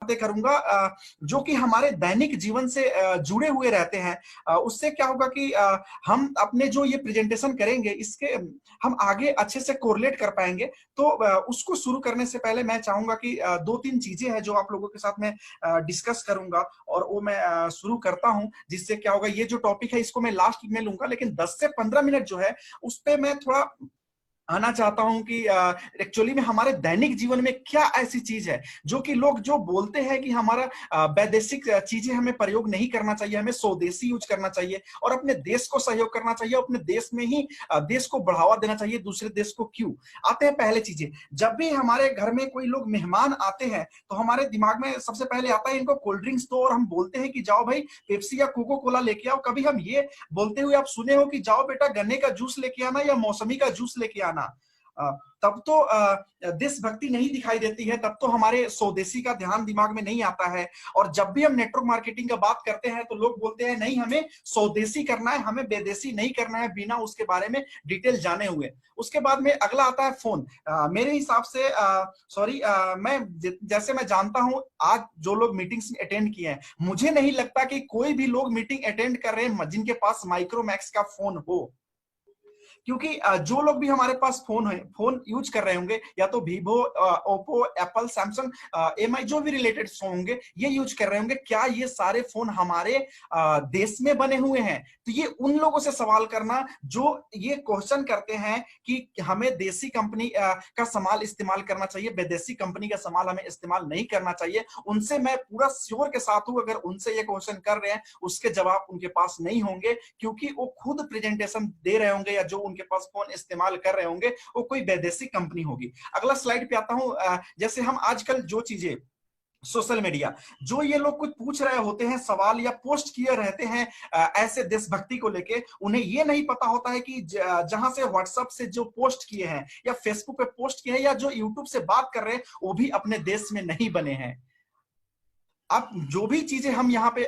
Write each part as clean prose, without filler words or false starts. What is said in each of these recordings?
बातें करूंगा जो कि हमारे दैनिक जीवन से जुड़े हुए रहते हैं। उससे क्या होगा कि हम अपने जो ये प्रेजेंटेशन करेंगे इसके हम आगे अच्छे से कोरिलेट कर पाएंगे। तो उसको शुरू करने से पहले मैं चाहूंगा कि दो तीन चीजें हैं जो आप लोगों के साथ में डिस्कस करूंगा और वो मैं शुरू करता हूं, जिससे क्या होगा, ये जो टॉपिक है इसको मैं लास्ट में लूंगा, लेकिन 10 से 15 मिनट जो है उस पे मैं थोड़ा आना चाहता हूं कि एक्चुअली में हमारे दैनिक जीवन में क्या ऐसी चीज है जो कि लोग जो बोलते हैं कि हमारा वैदेशिक चीजें हमें प्रयोग नहीं करना चाहिए, हमें स्वदेशी यूज करना चाहिए और अपने देश को सहयोग करना चाहिए, अपने देश में ही देश को बढ़ावा देना चाहिए, दूसरे देश को क्यों। आते हैं पहले चीजें, जब भी हमारे घर में कोई लोग मेहमान आते हैं तो हमारे दिमाग में सबसे पहले आता है इनको कोल्ड ड्रिंक्स दो, और हम बोलते हैं कि जाओ भाई पेप्सी या कोको कोला लेके आओ। कभी हम ये बोलते हुए आप सुने हो कि जाओ बेटा गन्ने का जूस लेके आना या मौसमी का जूस लेके आना। तब तो देशभक्ति नहीं दिखाई देती है, तब तो हमारे स्वदेशी का ध्यान दिमाग में नहीं आता है। और जब भी हम नेटवर्क मार्केटिंग का बात करते हैं तो लोग बोलते हैं नहीं हमें स्वदेशी करना है, हमें विदेशी नहीं करना है, बिना उसके बारे में डिटेल जाने हुए। उसके बाद में अगला आता है फोन। मेरे हिसाब से मैं जैसे मैं जानता हूं आज जो लोग मीटिंग्स अटेंड किए हैं, मुझे नहीं लगता कि कोई भी लोग मीटिंग अटेंड कर रहे हैं जिनके पास माइक्रोमैक्स का फोन हो। क्योंकि जो लोग भी हमारे पास फोन यूज कर रहे होंगे, या तो Vivo, Oppo, Apple, Samsung, MI, जो भी रिलेटेड फोन होंगे ये यूज कर रहे होंगे। क्या ये सारे फोन हमारे देश में बने हुए हैं? तो ये उन लोगों से सवाल करना जो ये क्वेश्चन करते हैं कि हमें देसी कंपनी का सामान इस्तेमाल करना चाहिए, विदेशी कंपनी का सामान हमें इस्तेमाल नहीं करना चाहिए, उनसे मैं पूरा श्योर के साथ हूं अगर उनसे ये क्वेश्चन कर रहे हैं उसके जवाब उनके पास नहीं होंगे, क्योंकि वो खुद प्रेजेंटेशन दे रहे होंगे या जो उनके पास फोन इस्तेमाल कर रहे होंगे वो कोई वैदेशी कंपनी होगी। अगला स्लाइड पे आता हूं। जैसे हम आजकल जो चीजें सोशल मीडिया, जो ये लोग कुछ पूछ रहे होते हैं सवाल या पोस्ट किए रहते हैं ऐसे देशभक्ति को लेके, उन्हें ये नहीं पता होता है कि जहां से व्हाट्सएप से जो पोस्ट किए हैं या फेसबुक पे पोस्ट किए हैं या जो यूट्यूब से बात कर रहे हैं वो भी अपने देश में नहीं बने हैं। अब जो भी चीजें हम यहाँ पे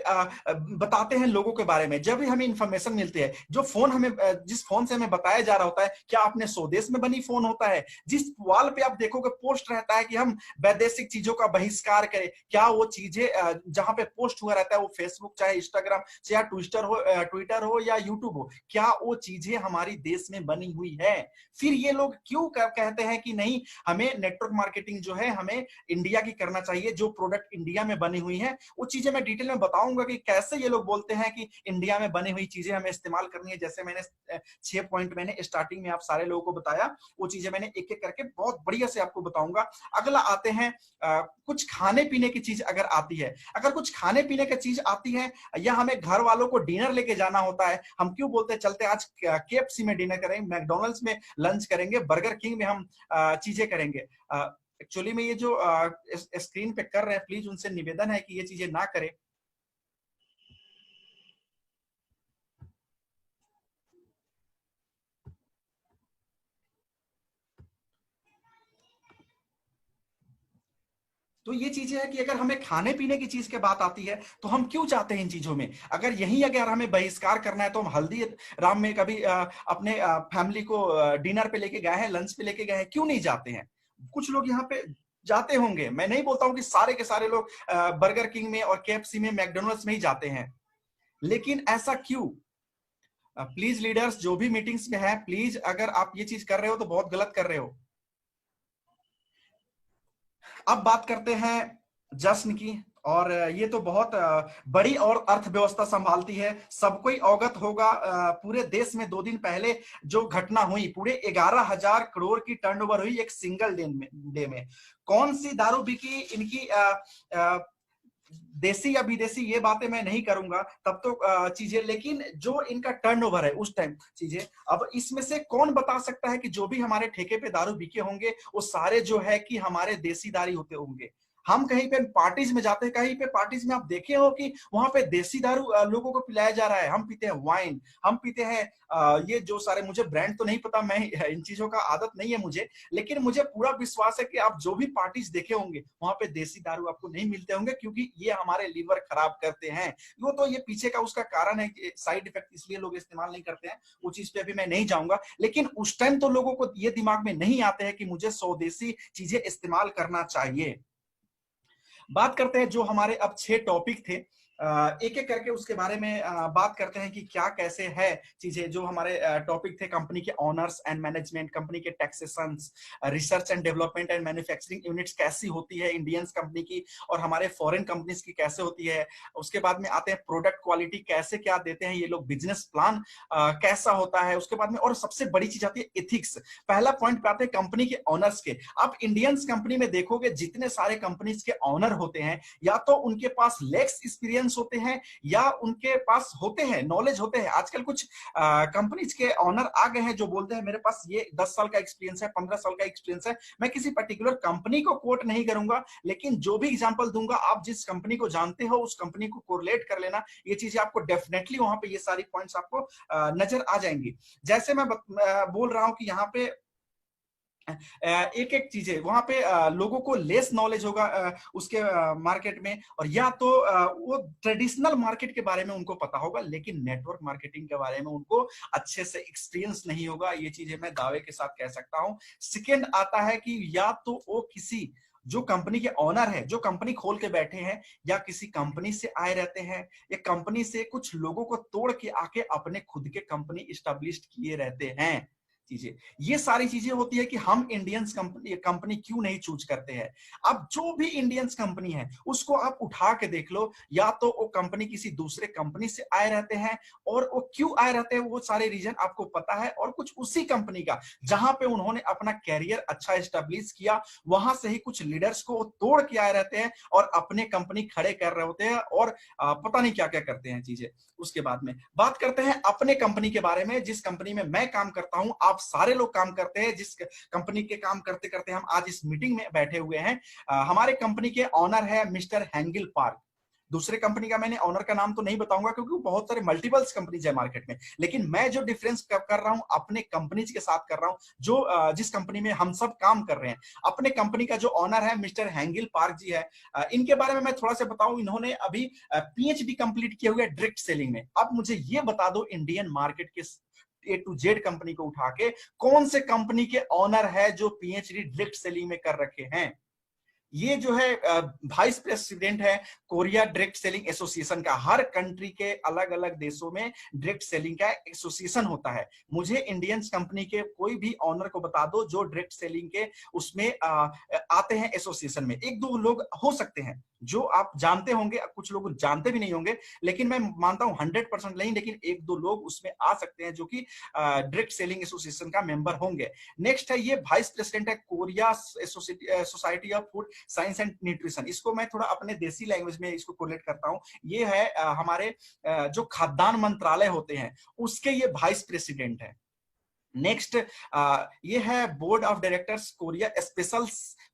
बताते हैं लोगों के बारे में, जब भी हमें इंफॉर्मेशन मिलती है, जो फोन हमें जिस फोन से हमें बताया जा रहा होता है क्या अपने स्वदेश में बनी फोन होता है? जिस वॉल पे आप देखोगे पोस्ट रहता है कि हम वैदेशिक चीजों का बहिष्कार करें, क्या वो चीजें जहां पे पोस्ट हुआ रहता है वो फेसबुक चाहे इंस्टाग्राम या ट्विटर हो या यूट्यूब हो, क्या वो चीजें हमारी देश में बनी हुई है? फिर ये लोग क्यों कहते हैं कि नहीं हमें नेटवर्क मार्केटिंग जो है हमें इंडिया की करना चाहिए, जो प्रोडक्ट इंडिया में बनी हुई है वो चीजें मैं डिटेल में बताऊंगा कि कैसे ये लोग बोलते हैं कि इंडिया में बनी हुई चीजें हमें इस्तेमाल करनी है। जैसे मैंने 6 पॉइंट मैंने स्टार्टिंग में आप सारे लोगों को बताया, वो चीजें मैंने एक एक करके बहुत बढ़िया से आपको बताऊंगा। अगला आते हैं कुछ खाने पीने की चीज अगर आती है, अगर कुछ खाने पीने की चीज आती है या हमें घर वालों को डिनर लेके जाना होता है, हम क्यों बोलते हैं चलते आज केएफसी में डिनर करेंगे, मैकडोनल्ड्स में लंच करेंगे, बर्गर किंग में हम चीजें करेंगे। एक्चुअली में ये जो स्क्रीन पे कर रहे हैं प्लीज उनसे निवेदन है कि ये चीजें ना करें। तो ये चीजें है कि अगर हमें खाने पीने की चीज के बात आती है तो हम क्यों चाहते हैं इन चीजों में? अगर यही अगर हमें बहिष्कार करना है तो हम हल्दी राम में कभी अपने फैमिली को डिनर पे लेके गए हैं, लंच पे लेके गए हैं, क्यों नहीं जाते हैं? कुछ लोग यहाँ पे जाते होंगे, मैं नहीं बोलता हूं कि सारे के सारे लोग बर्गर किंग में और केएफसी में मैकडोनल्ड्स में ही जाते हैं, लेकिन ऐसा क्यों? प्लीज लीडर्स जो भी मीटिंग्स में है, प्लीज अगर आप ये चीज कर रहे हो तो बहुत गलत कर रहे हो। अब बात करते हैं जश्न की, और ये तो बहुत बड़ी और अर्थव्यवस्था संभालती है। सबको ही अवगत होगा पूरे देश में 2 दिन पहले जो घटना हुई, पूरे 11,000 करोड़ की टर्नओवर हुई एक सिंगल डे में। कौन सी दारू बिकी इनकी देसी या विदेशी ये बातें मैं नहीं करूंगा तब तो चीजें, लेकिन जो इनका टर्नओवर है उस टाइम चीजें, अब इसमें से कौन बता सकता है कि जो भी हमारे ठेके पे दारू बिके होंगे वो सारे जो है कि हमारे देसी दारू होते होंगे? हम कहीं पे पार्टीज में जाते हैं, कहीं पे पार्टीज में आप देखे हो कि वहां पे देसी दारू लोगों को पिलाया जा रहा है? हम पीते हैं वाइन, हम पीते हैं ये जो सारे, मुझे ब्रांड तो नहीं पता, मैं इन चीजों का आदत नहीं है मुझे, लेकिन मुझे पूरा विश्वास है कि आप जो भी पार्टीज देखे होंगे वहां पे देसी दारू आपको नहीं मिलते होंगे, क्योंकि ये हमारे लीवर खराब करते हैं। वो तो ये पीछे का उसका कारण है, साइड इफेक्ट, इसलिए लोग इस्तेमाल नहीं करते हैं, वो चीज पे अभी मैं नहीं जाऊंगा। लेकिन उस टाइम तो लोगों को ये दिमाग में नहीं आते हैं कि मुझे स्वदेशी चीजें इस्तेमाल करना चाहिए। बात करते हैं जो हमारे अब 6 टॉपिक थे, एक एक करके उसके बारे में बात करते हैं कि क्या कैसे है चीजें। जो हमारे टॉपिक थे, कंपनी के ऑनर्स एंड मैनेजमेंट, कंपनी के taxation, research and development and manufacturing units कैसी होती है इंडियन कंपनी की, और हमारे फॉरेन कंपनीज की कैसे होती है। उसके बाद में आते हैं प्रोडक्ट क्वालिटी कैसे क्या देते हैं ये लोग, बिजनेस प्लान कैसा होता है। उसके बाद में और सबसे बड़ी चीज आती है एथिक्स। पहला पॉइंट पे आते हैं कंपनी के ऑनर्स के। आप इंडियंस कंपनी में देखोगे जितने सारे कंपनीज के ऑनर होते हैं, या तो उनके पास लेक्स एक्सपीरियंस होते हैं, या उनके पास होते हैं नॉलेज होते हैं। आजकल कुछ कंपनीज के ऑनर आ गए हैं जो बोलते हैं मेरे पास ये 10 साल का एक्सपीरियंस है, 15 साल का एक्सपीरियंस है। मैं किसी पर्टिकुलर कंपनी को कोट नहीं करूंगा, लेकिन जो भी एग्जांपल दूंगा, आप जिस कंपनी को जानते हो उस कंपनी को कोरिलेट कर लेना। ये चीजें आपको डेफिनेटली वहां पे ये सारी पॉइंट्स आपको नजर आ जाएंगी। जैसे मैं बोल रहा हूं कि यहाँ पे एक एक चीजें वहां पे लोगों को लेस नॉलेज होगा उसके मार्केट में, और या तो वो ट्रेडिशनल मार्केट के बारे में उनको पता होगा, लेकिन नेटवर्क मार्केटिंग के बारे में उनको अच्छे से एक्सपीरियंस नहीं होगा। ये चीजें मैं दावे के साथ कह सकता हूं। सेकेंड आता है कि या तो वो किसी जो कंपनी के ऑनर है, जो कंपनी खोल के बैठे हैं, या किसी कंपनी से आए रहते हैं, या कंपनी से कुछ लोगों को तोड़ के आके अपने खुद के कंपनी स्टैब्लिश किए रहते हैं चीजें। ये सारी चीजें होती है कि हम इंडियंस कंपनी कंपनी क्यों नहीं चूज करते हैं। अब जो भी इंडियंस कंपनी है उसको आप उठा के देख लो, या तो वो कंपनी किसी दूसरे कंपनी से आए रहते हैं, और वो क्यों आए रहते हैं वो सारे रीजन आपको पता है, और कुछ उसी कंपनी का जहां पे उन्होंने अपना कैरियर अच्छा स्टेब्लिश किया, वहां से ही कुछ लीडर्स को तोड़ के आए रहते हैं और अपने कंपनी खड़े कर रहे होते हैं, और पता नहीं क्या क्या करते हैं चीजें। उसके बाद में बात करते हैं अपने कंपनी के बारे में। जिस कंपनी में मैं काम करता हूं, आप सारे लोग काम करते हैं, जिस कंपनी के काम करते करते हम आज इस मीटिंग में बैठे हुए हैं। हमारे कंपनी के ऑनर है मिस्टर हैंगिल पार्क। दूसरे कंपनी का मैंने ऑनर का नाम तो नहीं बताऊंगा, क्योंकि बहुत सारे मल्टीपल्स कंपनीज है मार्केट में। लेकिन मैं जो डिफरेंस कर रहा हूं अपने कंपनीज के साथ कर रहा हूं, जो जिस कंपनी में हम सब काम कर रहे हैं, अपने कंपनी का जो ऑनर है मिस्टर हैंगिल पार्क जी है। इनके बारे में मैं थोड़ा सा बताऊं, इन्होंने अभी पीएचडी कंप्लीट किया हुआ है डायरेक्ट सेलिंग में। अब मुझे ये बता दो, इंडियन मार्केट के A to Z कंपनी को उठा के कौन से कंपनी के ऑनर है जो पीएचडी डायरेक्ट सेलिंग में कर रखे हैं। ये जो है वाइस प्रेसिडेंट है कोरिया डायरेक्ट सेलिंग एसोसिएशन का। हर कंट्री के अलग अलग देशों में डायरेक्ट सेलिंग का एसोसिएशन होता है। मुझे इंडियंस कंपनी के कोई भी ऑनर को बता दो जो डायरेक्ट सेलिंग के उसमें आते हैं एसोसिएशन में। एक दो लोग हो सकते हैं जो आप जानते होंगे, कुछ लोग जानते भी नहीं होंगे, लेकिन मैं मानता हूं 100% नहीं, लेकिन एक दो लोग उसमें आ सकते हैं जो कि डायरेक्ट सेलिंग एसोसिएशन का मेंबर होंगे। नेक्स्ट है ये वाइस प्रेसिडेंट है Korea society of food science and nutrition. इसको मैं थोड़ा अपने देसी लैंग्वेज में इसको कोरिलेट करता हूं। ये है हमारे जो खाद्यान्न मंत्रालय होते हैं उसके ये वाइस प्रेसिडेंट है। नेक्स्ट ये है board of directors Korea special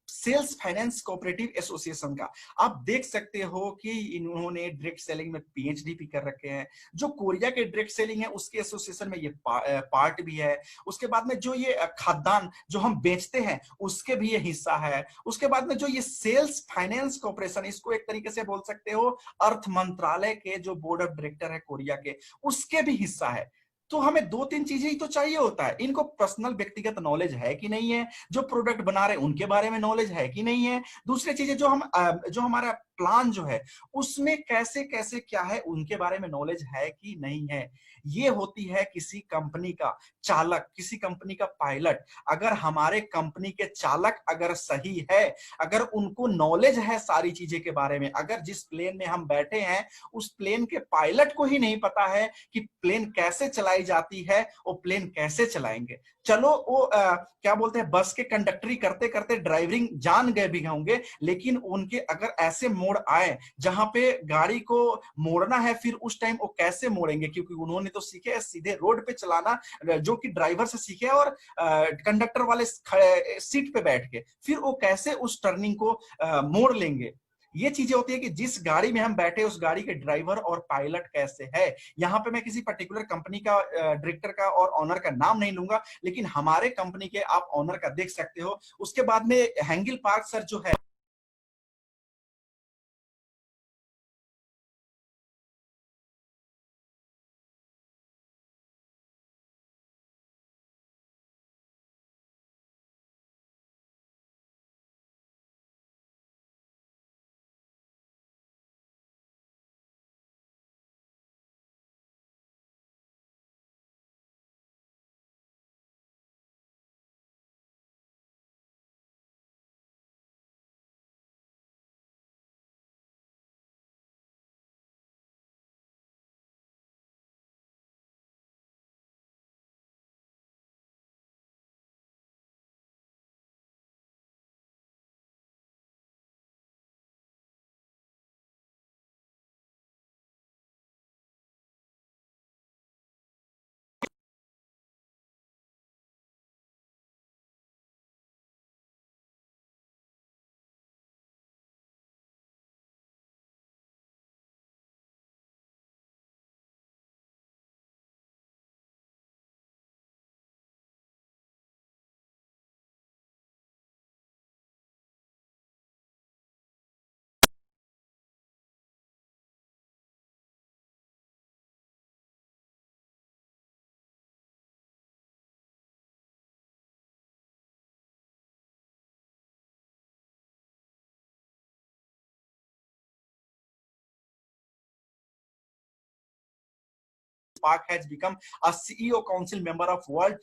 cells finance cooperative association का। आप देख सकते हो कि इन्होंने डायरेक्ट सेलिंग में पीएचडी भी कर रखे हैं। जो कोरिया के डायरेक्ट सेलिंग है उसके एसोसिएशन में ये पार्ट भी है। उसके बाद में जो ये खाद्यान्न जो हम बेचते हैं उसके भी ये हिस्सा है। उसके बाद में जो ये सेल्स फाइनेंस कॉर्पोरेशन, इसको एक तरीके से बोल सकते हो अर्थ मंत्रालय के जो बोर्ड ऑफ डायरेक्टर है कोरिया के, उसके भी हिस्सा है। तो हमें दो तीन चीजें ही तो चाहिए होता है। इनको पर्सनल व्यक्तिगत नॉलेज है कि नहीं है, जो प्रोडक्ट बना रहे हैं उनके बारे में नॉलेज है कि नहीं है, दूसरी चीजें जो हमारा प्लान जो है उसमें कैसे कैसे क्या है उनके बारे में नॉलेज है कि नहीं है। ये होती है किसी कंपनी का चालक, किसी कंपनी का पायलट। अगर हमारे कंपनी के चालक अगर सही है, अगर उनको नॉलेज है सारी चीजें के बारे में, अगर जिस प्लेन में हम बैठे हैं उस प्लेन के पायलट को ही नहीं पता है कि प्लेन कैसे चलाई जाती है, वो प्लेन कैसे चलाएंगे। चलो वो क्या बोलते हैं, बस के कंडक्टरी करते करते ड्राइविंग जान गए भी होंगे, लेकिन उनके अगर ऐसे मोड़ आए जहां पे गाड़ी को मोड़ना है, फिर उस टाइम वो कैसे मोड़ेंगे, क्योंकि उन्होंने तो सीखे है सीधे रोड पे चलाना, जो कि ड्राइवर से सीखे और कंडक्टर वाले सीट पे बैठ के, फिर वो कैसे उस टर्निंग को मोड़ लेंगे। ये चीजें होती है कि जिस गाड़ी में हम बैठे उस गाड़ी के ड्राइवर और पायलट कैसे है। यहाँ पे मैं किसी पर्टिकुलर कंपनी का डायरेक्टर का और ऑनर का नाम नहीं लूंगा, लेकिन हमारे कंपनी के आप ऑनर का देख सकते हो। उसके बाद में हैंगिल पार्क सर जो है Park has become a CEO Council member of World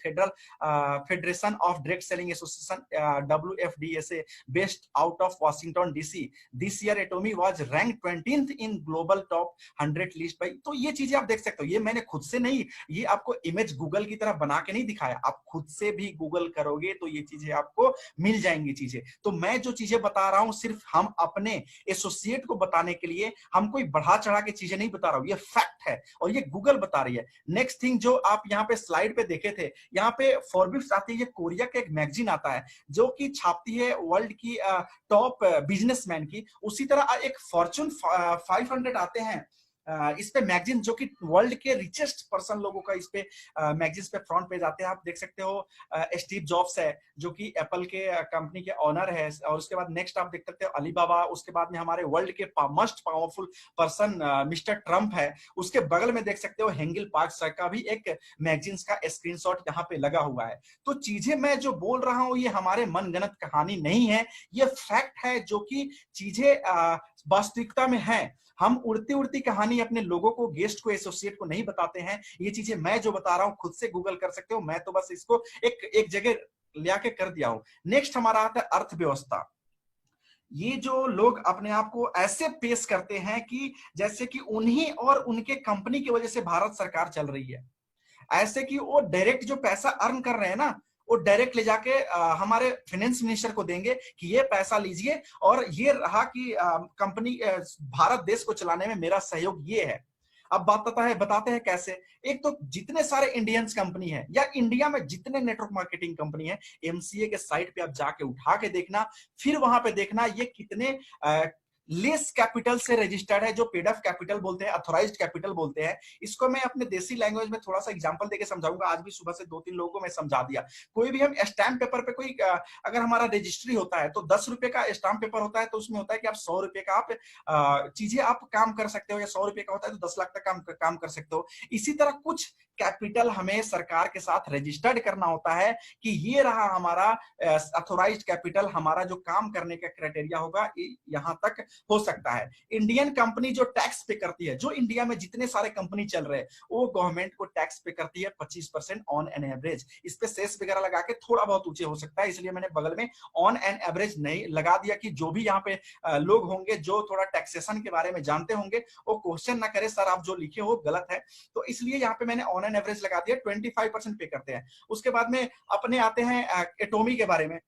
Federation of Direct Selling Association WFDSA based out of Washington DC. This year Atomy was ranked 20th in global top 100 list by। तो ये चीजें आप देख सकते हो, ये मैंने खुद से नहीं, ये आपको इमेज गूगल की तरह बना के नहीं दिखाया, आप खुद से भी गूगल करोगे तो ये चीजें आपको मिल जाएंगी चीजें। तो मैं जो चीजें बता रहा हूं सिर्फ हम अपने एसोसिएट को बताने के लिए, हम कोई बढ़ा चढ़ा के चीजें नहीं बता रहा हूं, ये फैक्ट है और ये गूगल बता रही है। नेक्स्ट थिंग जो आप यहाँ पे स्लाइड पे देखे थे, यहाँ पे फॉरब्स आती है, ये कोरिया का एक मैगजीन आता है जो कि छापती है वर्ल्ड की टॉप बिजनेसमैन की। उसी तरह एक फॉर्चून 500 आते हैं इस पे मैगजीन, जो कि वर्ल्ड के रिचेस्ट पर्सन लोगों का इस पे मैगजीन पे फ्रंट पेज आते हैं। आप देख सकते हो स्टीव जॉब्स है जो कि एप्पल के कंपनी के ऑनर है, और उसके बाद नेक्स्ट आप देख सकते हो अलीबाबा, उसके बाद में हमारे वर्ल्ड के most powerful person mister Trump है, उसके बगल में देख सकते हो हेंगिल पार्क सर का भी एक मैगजीन का स्क्रीनशॉट यहाँ पे लगा हुआ है। तो चीजें मैं जो बोल रहा हूँ ये हमारे मनगढ़ंत कहानी नहीं है, ये फैक्ट है जो कि चीजें वास्तविकता में है। हम उड़ती उड़ती कहानी अपने लोगों को, गेस्ट को, एसोसिएट को नहीं बताते हैं। ये चीजें मैं जो बता रहा हूं खुद से गूगल कर सकते हो, मैं तो बस इसको एक जगह ले आके कर दिया हूं। नेक्स्ट हमारा आता है अर्थव्यवस्था। ये जो लोग अपने आप को ऐसे पेश करते हैं कि जैसे कि उन्हीं और उनके कंपनी की वजह से भारत सरकार चल रही है, ऐसे कि वो डायरेक्ट जो पैसा अर्न कर रहे हैं ना, वो डायरेक्ट ले जाके हमारे फाइनेंस मिनिस्टर को देंगे कि ये पैसा लीजिए और ये रहा कि कंपनी भारत देश को चलाने में मेरा सहयोग ये है। अब बताते हैं कैसे। एक तो जितने सारे इंडियंस कंपनी है या इंडिया में जितने नेटवर्क मार्केटिंग कंपनी है, एमसीए के साइट पे आप जाके उठा के देखना, फिर वहां पे देखना ये कितने लेस कैपिटल से रजिस्टर्ड है, जो पेड अप कैपिटल बोलते हैं, अथोराइज्ड कैपिटल बोलते हैं। इसको मैं अपने देसी लैंग्वेज में थोड़ा सा एग्जांपल देके समझाऊंगा। आज भी सुबह से 2-3 लोगों को मैं समझा दिया। कोई भी हम स्टैम्प पेपर पे कोई अगर हमारा रजिस्ट्री होता है तो 10 रुपए का स्टैम्प पेपर होता है, तो उसमें होता है कि आप 100 रुपए का आप चीजें आप काम कर सकते हो, या 100 रुपए का होता है तो 10 लाख तक काम कर सकते हो। इसी तरह कुछ कैपिटल हमें सरकार के साथ रजिस्टर्ड करना होता है कि ये रहा हमारा अथोराइज्ड कैपिटल, हमारा जो काम करने का क्राइटेरिया होगा यहां तक हो सकता है। इंडियन कंपनी जो टैक्स पे करती है, जो इंडिया में जितने सारे कंपनी चल रहे हैं वो गवर्नमेंट को टैक्स पे करती है 25% ऑन एन एवरेज। इस पे सेस वगैरह लगा के थोड़ा बहुत ऊंचे हो सकता है, इसलिए मैंने बगल में ऑन एन एवरेज नहीं लगा दिया कि जो भी यहाँ पे लोग होंगे जो थोड़ा टैक्सेशन के बारे में जानते होंगे वो क्वेश्चन ना करे सर आप जो लिखे हो गलत है, तो इसलिए यहाँ पे मैंने ऑन एन एवरेज लगा दिया। 25% पे करते हैं। उसके बाद में अपने आते हैं एटोमी के बारे में।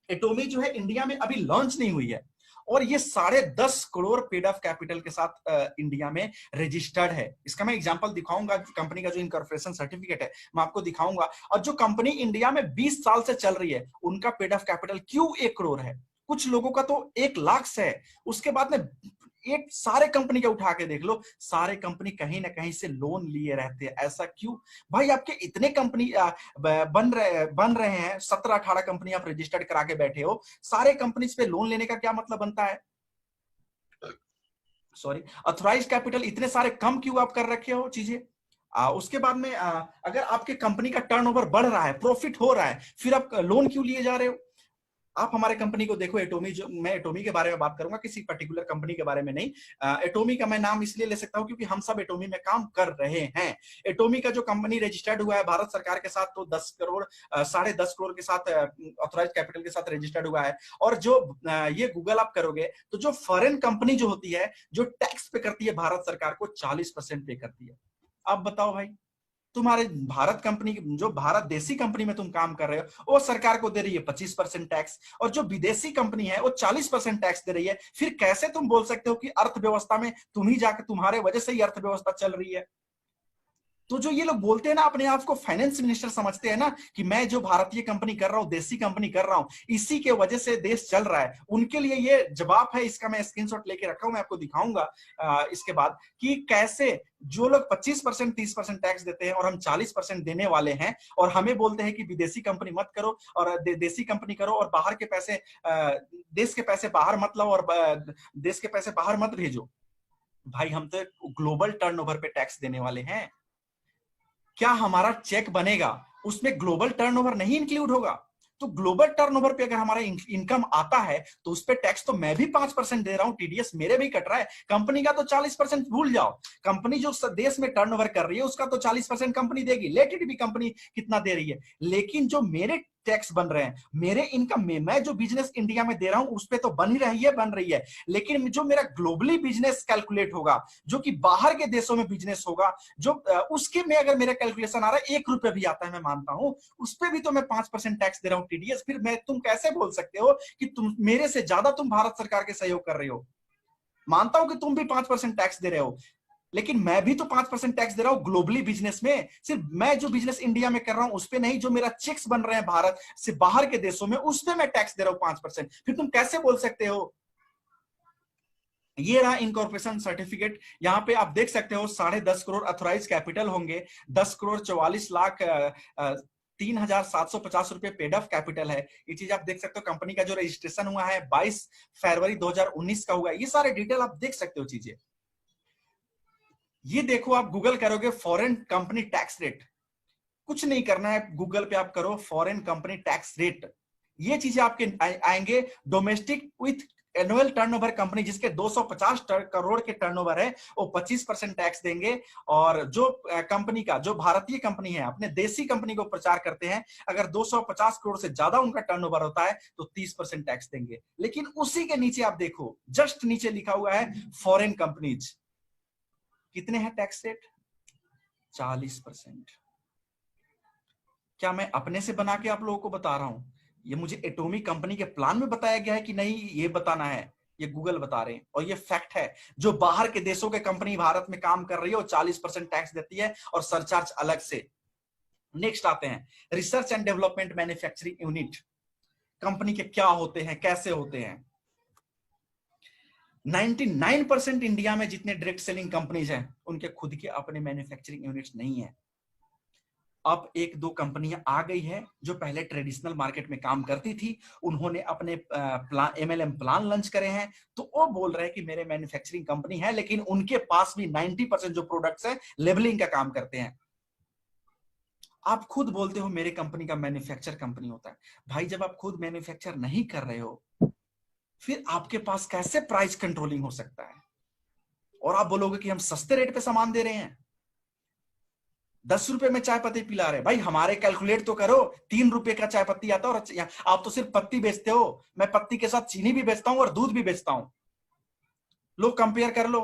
एटोमी जो है इंडिया में अभी लॉन्च नहीं हुई है और ये 10.5 करोड़ पेड ऑफ कैपिटल के साथ इंडिया में रजिस्टर्ड है। इसका मैं एग्जांपल दिखाऊंगा, कंपनी का जो इनकॉर्पोरेशन सर्टिफिकेट है मैं आपको दिखाऊंगा। और जो कंपनी इंडिया में 20 साल से चल रही है उनका पेड ऑफ कैपिटल क्यों 1 करोड़ है, कुछ लोगों का तो 1 लाख से है। उसके बाद में एक सारे कंपनी के उठा के देख लो, सारे कंपनी कहीं ना कहीं से लोन लिए रहते हैं। ऐसा क्यों भाई? आपके इतने कंपनी बन रहे हैं, 17-18 कंपनी आप रजिस्टर्ड करा के बैठे हो, सारे कंपनीज पे लोन लेने का क्या मतलब बनता है? सॉरी, अथोराइज कैपिटल इतने सारे कम क्यों आप कर रखे हो चीजें? उसके बाद में अगर आपके कंपनी का टर्नओवर बढ़ रहा है, प्रॉफिट हो रहा है, फिर आप लोन क्यों लिए जा रहे हो? आप हमारे कंपनी को देखो, एटोमी, जो मैं एटोमी के बारे में बात करूंगा, किसी पर्टिकुलर कंपनी के बारे में नहीं। एटोमी का मैं नाम इसलिए ले सकता हूं क्योंकि हम सब एटोमी में काम कर रहे हैं। एटोमी का जो कंपनी रजिस्टर्ड हुआ है भारत सरकार के साथ, तो 10 करोड़ 10.5 करोड़ के साथ ऑथराइज कैपिटल के साथ रजिस्टर्ड हुआ है। और जो ये गूगल आप करोगे तो जो फॉरेन कंपनी जो होती है, जो टैक्स पे करती है भारत सरकार को 40% पे करती है। अब बताओ भाई, तुम्हारे भारत कंपनी, जो भारत देसी कंपनी में तुम काम कर रहे हो, वो सरकार को दे रही है 25% टैक्स, और जो विदेशी कंपनी है वो 40% टैक्स दे रही है। फिर कैसे तुम बोल सकते हो कि अर्थव्यवस्था में तुम ही जाकर, तुम्हारे वजह से ही अर्थव्यवस्था चल रही है? तो जो ये लोग बोलते हैं ना, अपने आप को फाइनेंस मिनिस्टर समझते हैं ना, कि मैं जो भारतीय कंपनी कर रहा हूं, देसी कंपनी कर रहा हूं, इसी के वजह से देश चल रहा है, उनके लिए ये जवाब है। इसका मैं स्क्रीनशॉट लेके रखा हूं, मैं आपको दिखाऊंगा इसके बाद कि कैसे जो लोग 25% 30% टैक्स देते हैं और हम 40% देने वाले हैं, और हमें बोलते हैं कि विदेशी कंपनी मत करो और देसी कंपनी करो, और बाहर के पैसे, देश के पैसे बाहर मत लाओ, और देश के पैसे बाहर मत भेजो। भाई हम तो ग्लोबल टर्नओवर पे टैक्स देने वाले हैं। क्या हमारा चेक बनेगा उसमें ग्लोबल टर्नओवर नहीं इंक्लूड होगा? तो ग्लोबल टर्नओवर पे अगर हमारा इनकम आता है तो उस पे टैक्स तो मैं भी 5% दे रहा हूं, टीडीएस मेरे भी कट रहा है। कंपनी का तो 40% भूल जाओ, कंपनी जो देश में टर्नओवर कर रही है उसका तो 40% कंपनी देगी, लेट इट भी कंपनी कितना दे रही है। लेकिन जो मेरे टैक्स बन रहे हैं, मेरे इनकम में, मैं जो बिजनेस इंडिया में दे रहा हूं उस पे तो बन रही है, लेकिन जो मेरा ग्लोबली बिजनेस कैलकुलेट होगा, जो कि बाहर के देशों में बिजनेस होगा, जो उसके में अगर मेरा कैलकुलेशन आ रहा है 1 रुपया भी आता है, मैं मानता हूं, उस पे भी तो मैं 5% टैक्स दे रहा हूं टीडीएस। फिर मैं, तुम कैसे बोल सकते हो कि तुम मेरे से ज्यादा तुम भारत सरकार के सहयोग कर रहे हो? मानता हूं कि तुम भी 5% टैक्स दे रहे हो, लेकिन मैं भी तो 5% टैक्स दे रहा हूं ग्लोबली बिजनेस में। सिर्फ मैं जो बिजनेस इंडिया में कर रहा हूं उस पे नहीं, जो मेरा चेक्स बन रहे हैं भारत से बाहर के देशों में, उस पे मैं टैक्स दे रहा हूं 5%। फिर तुम कैसे बोल सकते हो? ये रहा इनकॉर्पोरेशन सर्टिफिकेट। यहाँ पे आप देख सकते हो 10.5 करोड़ अथोराइज कैपिटल होंगे, 10 करोड़ 44 लाख 3,750 रुपए पेड ऑफ कैपिटल है। ये चीज आप देख सकते हो। कंपनी का जो रजिस्ट्रेशन हुआ है 22 फरवरी 2019 का हुआ है। ये सारे डिटेल आप देख सकते हो चीजें। ये देखो, आप गूगल करोगे फॉरेन कंपनी टैक्स रेट, कुछ नहीं करना है, गूगल पे आप करो फॉरेन कंपनी टैक्स रेट, ये चीजें आपके आएंगे। Domestic with annual turnover company जिसके 250 करोड़ के टर्नओवर है, वो 25% टैक्स देंगे। और जो कंपनी का, जो भारतीय कंपनी है अपने देसी कंपनी को प्रचार करते हैं, अगर 250 करोड़ से ज्यादा उनका टर्नओवर होता है तो 30% टैक्स देंगे। लेकिन उसी के नीचे आप देखो, जस्ट नीचे लिखा हुआ है फॉरेन कंपनीज, कितने हैं टैक्स रेट? 40%। क्या मैं अपने से बना के आप लोगों को बता रहा हूं? ये मुझे एटॉमिक कंपनी के प्लान में बताया गया है कि नहीं ये बताना है? ये गूगल बता रहे हैं और ये फैक्ट है। जो बाहर के देशों के कंपनी भारत में काम कर रही है वो 40% टैक्स देती है और सरचार्ज अलग से। नेक्स्ट आते हैं research and development manufacturing unit. Company के क्या होते हैं, कैसे होते हैं? 99% इंडिया में जितने डायरेक्ट सेलिंग कंपनीज हैं उनके खुद के अपने मैन्युफैक्चरिंग यूनिट्स नहीं है। अब एक दो कंपनियां आ गई है जो पहले ट्रेडिशनल मार्केट में काम करती थी, उन्होंने अपने एमएलएम प्लान लॉन्च करे हैं, तो वो बोल रहे हैं कि मेरे मैन्युफैक्चरिंग कंपनी है, लेकिन उनके पास भी 90% जो प्रोडक्ट्स है लेबलिंग का काम करते हैं। आप खुद बोलते हो मेरे कंपनी का मैन्युफैक्चर कंपनी होता है। भाई जब आप खुद मैन्युफैक्चर नहीं कर रहे हो, फिर आपके पास कैसे प्राइस कंट्रोलिंग हो सकता है? और आप बोलोगे कि हम सस्ते रेट पे सामान दे रहे हैं, 10 रुपए में चाय पत्ती पिला रहे। भाई हमारे कैलकुलेट तो करो, 3 रुपए का चाय पत्ती आता है और आप तो सिर्फ पत्ती बेचते हो, मैं पत्ती के साथ चीनी भी बेचता हूं और दूध भी बेचता हूं। लो कंपेयर कर लो।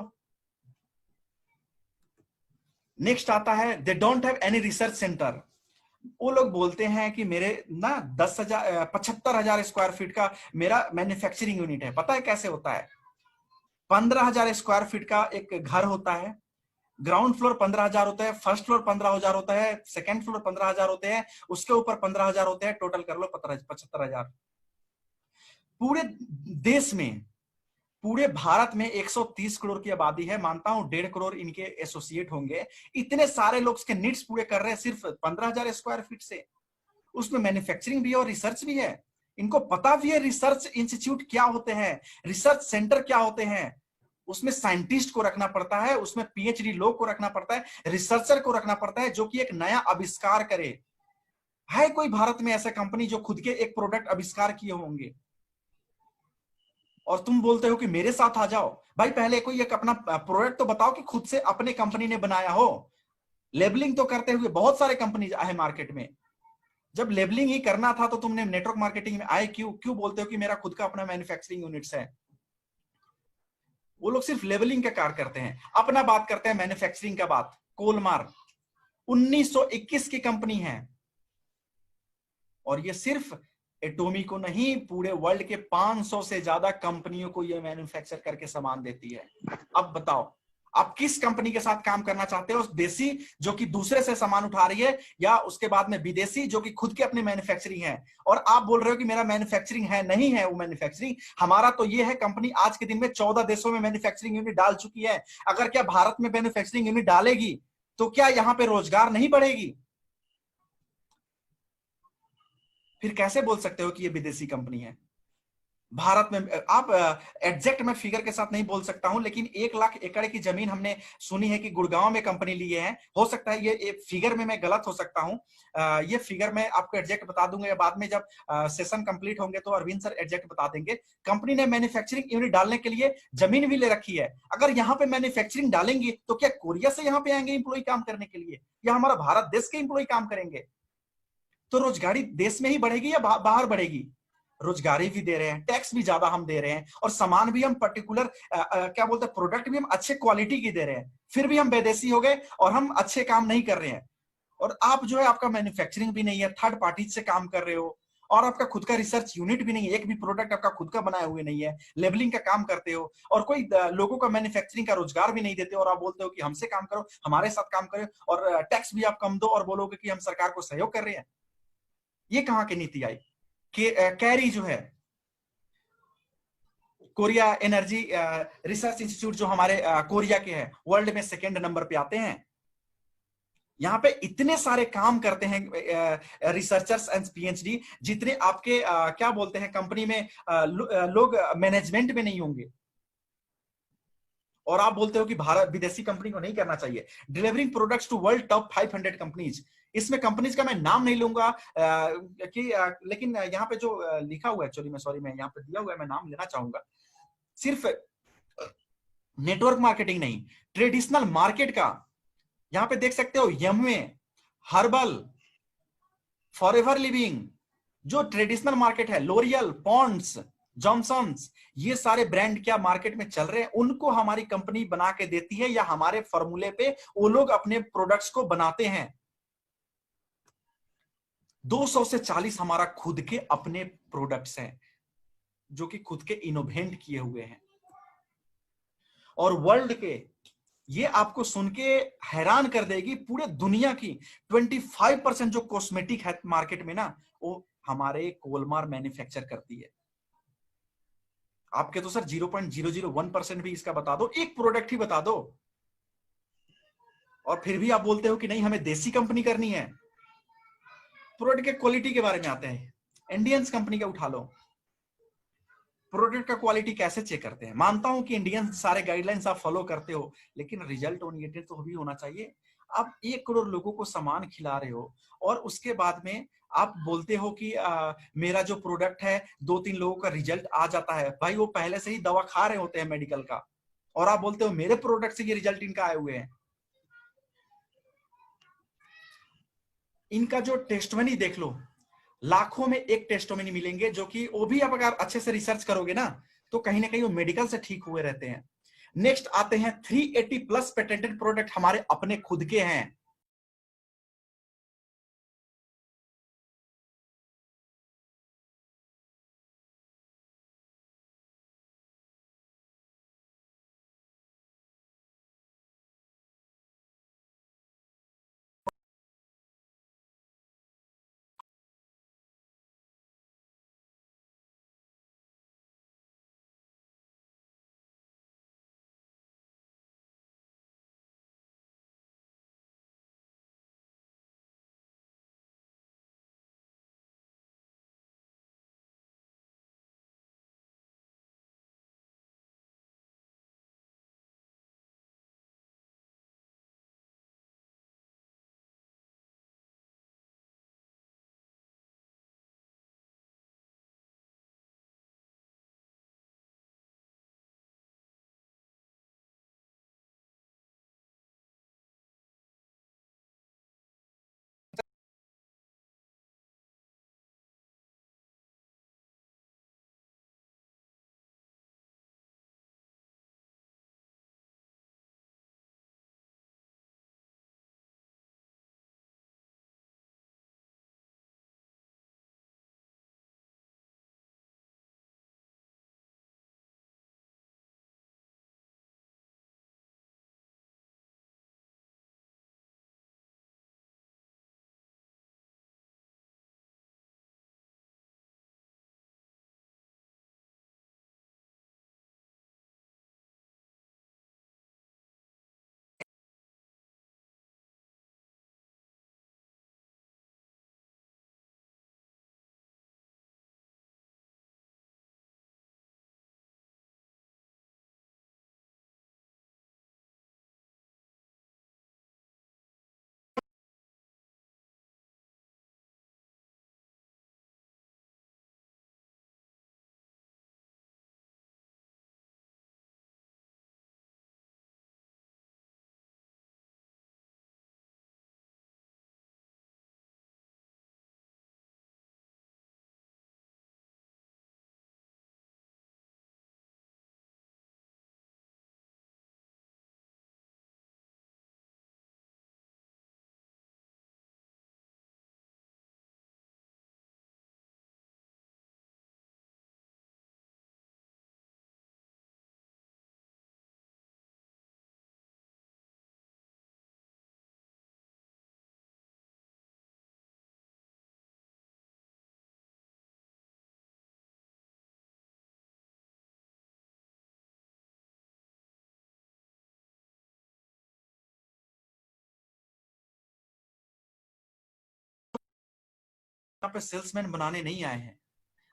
नेक्स्ट आता है they don't have any research centre. वो लोग बोलते हैं कि मेरे ना 75,000 स्क्वायर फीट का मेरा मैन्युफैक्चरिंग यूनिट है। पता है कैसे होता है? 15,000 स्क्वायर फीट का एक घर होता है, ग्राउंड फ्लोर 15,000 होता है, फर्स्ट फ्लोर 15,000 होता है, सेकंड फ्लोर 15,000 होते हैं, उसके ऊपर 15,000 होते हैं, टोटल कर लो 75,000। पूरे देश में, पूरे भारत में 130 करोड़ की आबादी है, मानता हूं 1.5 करोड़ इनके एसोसिएट होंगे। इतने सारे लोग इसके नीड्स पूरे कर रहे हैं सिर्फ 15,000 स्क्वायर फीट से। उसमें मैन्युफैक्चरिंग भी है और रिसर्च भी है। इनको पता भी है रिसर्च इंस्टीट्यूट क्या होते हैं, रिसर्च सेंटर क्या होते हैं। उसमें साइंटिस्ट को रखना पड़ता है, उसमें पीएचडी लोग को रखना पड़ता है, रिसर्चर को रखना पड़ता है जो कि एक नया आविष्कार करे। है कोई भारत में ऐसा कंपनी जो खुद के एक प्रोडक्ट आविष्कार किए होंगे? और तुम बोलते हो कि मेरे साथ आ जाओ। भाई पहले कोई एक अपना प्रोडक्ट तो बताओ कि खुद से अपने कंपनी ने बनाया हो। लेबलिंग तो करते हुए बहुत सारे कंपनी है मार्केट में। जब लेबलिंग ही करना था तो तुमने नेटवर्क मार्केटिंग में आए क्यों? क्यों बोलते हो कि मेरा खुद का अपना मैन्युफैक्चरिंग यूनिट्स है? वो लोग सिर्फ लेबलिंग का कार्य करते हैं। अपना बात करते हैं मैन्युफैक्चरिंग का बात। कोलमार 1921 की कंपनी है और ये सिर्फ एटोमी को नहीं, पूरे वर्ल्ड के 500 से ज्यादा कंपनियों को ये मैन्युफैक्चर करके सामान देती है। अब बताओ आप किस कंपनी के साथ काम करना चाहते हो? देसी जो कि दूसरे से सामान उठा रही है, या उसके बाद में विदेशी जो कि खुद के अपनी मैन्युफैक्चरिंग है? और आप बोल रहे हो कि मेरा मैन्युफैक्चरिंग है, नहीं है वो मैन्युफैक्चरिंग। हमारा तो ये है, कंपनी आज के दिन में 14 देशों में मैन्युफैक्चरिंग यूनिट डाल चुकी है। अगर क्या भारत में मैन्युफैक्चरिंग यूनिट डालेगी तो क्या यहां पे रोजगार नहीं बढ़ेगी? फिर कैसे बोल सकते हो कि ये विदेशी कंपनी है? भारत में आप एग्जैक्ट मैं फिगर के साथ नहीं बोल सकता हूं, लेकिन 1 लाख एकड़ की जमीन हमने सुनी है कि गुड़गांव में कंपनी लिए हैं। हो सकता है ये फिगर में मैं गलत हो सकता हूं। ये फिगर मैं आपको एग्जैक्ट बता दूंगा, या बाद में जब सेशन कंप्लीट होंगे तो अरविंद सर एग्जैक्ट बता देंगे। कंपनी ने मैन्युफैक्चरिंग यूनिट डालने के लिए जमीन भी ले रखी है। अगर यहाँ पे मैन्युफैक्चरिंग डालेंगे तो क्या कोरिया से यहाँ पे आएंगे इंप्लॉय काम करने के लिए, या हमारा भारत देश के इंप्लॉय काम करेंगे? तो रोजगारी देश में ही बढ़ेगी या बाहर बढ़ेगी? रोजगारी भी दे रहे हैं, टैक्स भी ज्यादा हम दे रहे हैं, और सामान भी हम पर्टिकुलर क्या बोलते हैं, प्रोडक्ट भी हम अच्छे क्वालिटी की दे रहे हैं, फिर भी हम विदेशी हो गए और हम अच्छे काम नहीं कर रहे हैं। और आप जो है, आपका मैन्युफैक्चरिंग भी नहीं है, थर्ड पार्टी से काम कर रहे हो, और आपका खुद का रिसर्च यूनिट भी नहीं है, एक भी प्रोडक्ट आपका खुद का बनाए हुए नहीं है, लेबलिंग का काम करते हो, और कोई लोगों का मैन्युफैक्चरिंग का रोजगार भी नहीं देते, और आप बोलते हो कि हमसे काम करो, हमारे साथ काम करो, और टैक्स भी आप कम दो, और बोलोगे कि हम सरकार को सहयोग कर रहे हैं। ये कहाँ की नीति आई? कैरी जो है, कोरिया एनर्जी रिसर्च इंस्टीट्यूट, जो हमारे कोरिया के हैं, वर्ल्ड में सेकेंड नंबर पे आते हैं। यहाँ पे इतने सारे काम करते हैं रिसर्चर्स एंड पीएचडी, जितने आपके क्या बोलते हैं कंपनी में लोग मैनेजमेंट में नहीं होंगे। और आप बोलते हो कि भारत विदेशी कंपनी को नहीं करना चाहिए। Delivering products to world top 500 companies, इसमें कंपनीज का मैं नाम नहीं लूंगा लेकिन यहाँ पे जो लिखा हुआ है, एक्चुअली मैं सॉरी, मैं यहाँ पे दिया हुआ है, मैं नाम लेना चाहूंगा। सिर्फ नेटवर्क मार्केटिंग नहीं, ट्रेडिशनल मार्केट का यहां पे देख सकते हो, यमवे, हर्बल, फॉरएवर लिविंग, जो ट्रेडिशनल मार्केट है, लोरियल, पॉन्ड्स, जॉनसन्स, ये सारे ब्रांड क्या मार्केट में चल रहे हैं, उनको हमारी कंपनी बना के देती है, या हमारे फॉर्मूले पे वो लोग अपने प्रोडक्ट्स को बनाते हैं। 200 से 40 हमारा खुद के अपने प्रोडक्ट्स हैं, जो कि खुद के इनोवेंट किए हुए हैं। और वर्ल्ड के, ये आपको सुन के हैरान कर देगी, पूरे दुनिया की 25% जो कॉस्मेटिक है मार्केट में ना, वो हमारे कोलमार मैन्युफैक्चर करती है। आपके तो सर 0.001% भी इसका बता दो, एक प्रोडक्ट ही बता दो, और फिर भी आप बोलते हो कि नहीं हमें देसी कंपनी करनी है। प्रोडक्ट के क्वालिटी के बारे में आते हैं, इंडियंस कंपनी का उठा लो, प्रोडक्ट का क्वालिटी कैसे चेक करते हैं? मानता हूं कि इंडियन सारे गाइडलाइंस आप फॉलो करते हो, लेकिन रिजल्ट ओरिएंटेड तो भी होना चाहिए। आप 1 करोड़ लोगों को सामान खिला रहे हो, और उसके बाद में आप बोलते हो कि मेरा जो प्रोडक्ट है 2-3 लोगों का रिजल्ट आ जाता है। भाई वो पहले से ही दवा खा रहे होते हैं मेडिकल का, और आप बोलते हो मेरे प्रोडक्ट से ये रिजल्ट इनका आए हुए हैं। इनका जो टेस्टमनी देख लो, लाखों में एक टेस्टमनी मिलेंगे, जो कि वो भी आप अगर अच्छे से रिसर्च करोगे ना, तो कहीं ना कहीं वो मेडिकल से ठीक हुए रहते हैं। नेक्स्ट आते हैं 380 प्लस पेटेंटेड प्रोडक्ट हमारे अपने खुद के हैं। यहाँ पे सेल्समैन बनाने नहीं आए हैं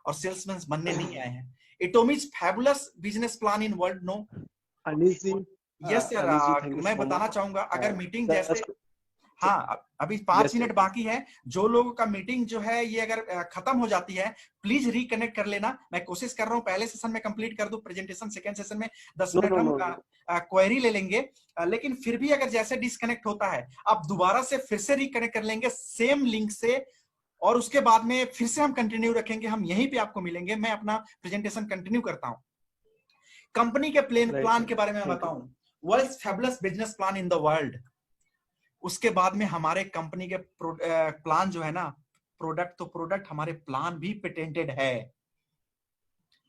और सेल्समैन बनने नहीं आए हैं। Atomy's fabulous business plan in world no. Yes sir, Anees ji, thank you मैं सो बताना मच। चाहूंगा अगर मीटिंग जैसे, जस्ट हाँ अभी 5 मिनट यस बाकी है, जो लोगों का मीटिंग जो है ये अगर खत्म हो जाती है प्लीज रिकनेक्ट कर लेना। मैं कोशिश कर रहा हूँ पहले सेशन में कंप्लीट कर दूं प्रेजेंटेशन, सेकंड सेशन में 10 नो मिनट नो हम नो क्वेरी ले लेंगे। लेकिन फिर भी अगर जैसे डिस्कनेक्ट होता है आप दोबारा से फिर से रिकनेक्ट कर लेंगे सेम लिंक से, और उसके बाद में फिर से हम कंटिन्यू रखेंगे, हम यहीं पे आपको मिलेंगे। मैं अपना प्रेजेंटेशन कंटिन्यू करता हूँ। कंपनी के राइट प्लान राइट, के बारे में थैंक यू। बताऊं, world fabulous business plan in the world. उसके बाद में हमारे कंपनी के प्लान जो है ना, प्रोडक्ट तो प्रोडक्ट, हमारे प्लान भी पेटेंटेड है।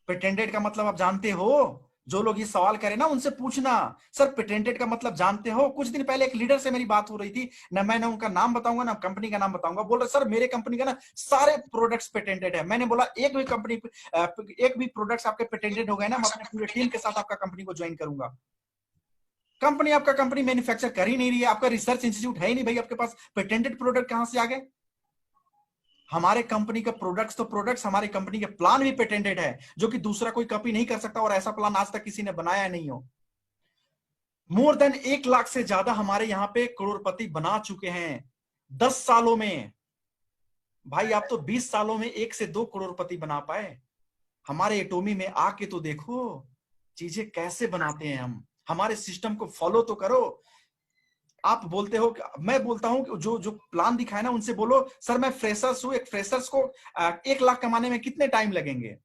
पेटेंटेड का मतलब आप जानते हो? जो लोग ये सवाल करें ना उनसे पूछना, सर पेटेंटेड का मतलब जानते हो? कुछ दिन पहले एक लीडर से मेरी बात हो रही थी ना, मैंने उनका नाम बताऊंगा ना कंपनी का नाम बताऊंगा, बोल रहे सर मेरे कंपनी का ना सारे प्रोडक्ट्स पेटेंटेड है। मैंने बोला एक भी कंपनी, एक भी प्रोडक्ट्स आपके पेटेंटेड हो गए ना, मैं अपने पूरे टीम के साथ आपका कंपनी को ज्वाइन करूंगा। कंपनी, आपका कंपनी मैन्युफैक्चर कर ही नहीं रही है, आपका रिसर्च इंस्टीट्यूट है ही नहीं भाई, आपके पास पेटेंटेड प्रोडक्ट कहां से आ गए? हमारे कंपनी का प्रोडक्ट्स तो प्रोडक्ट्स, हमारे कंपनी के प्लान भी पेटेंटेड है, जो कि दूसरा कोई कॉपी नहीं कर सकता, और ऐसा प्लान आज तक किसी ने बनाया नहीं हो। मोर देन 1 लाख से ज्यादा हमारे यहां पे करोड़पति बना चुके हैं 10 सालों में। भाई आप तो 20 सालों में 1 से 2 करोड़पति बना पाए। हमारे एटोमी में आके तो देखो चीजें कैसे बनाते हैं हम, हमारे सिस्टम को फॉलो तो करो। आप बोलते हो, मैं बोलता हूं कि जो जो प्लान दिखाए ना उनसे बोलो सर मैं फ्रेशर्स हूं, एक फ्रेशर्स को 1 लाख कमाने में कितने टाइम लगेंगे?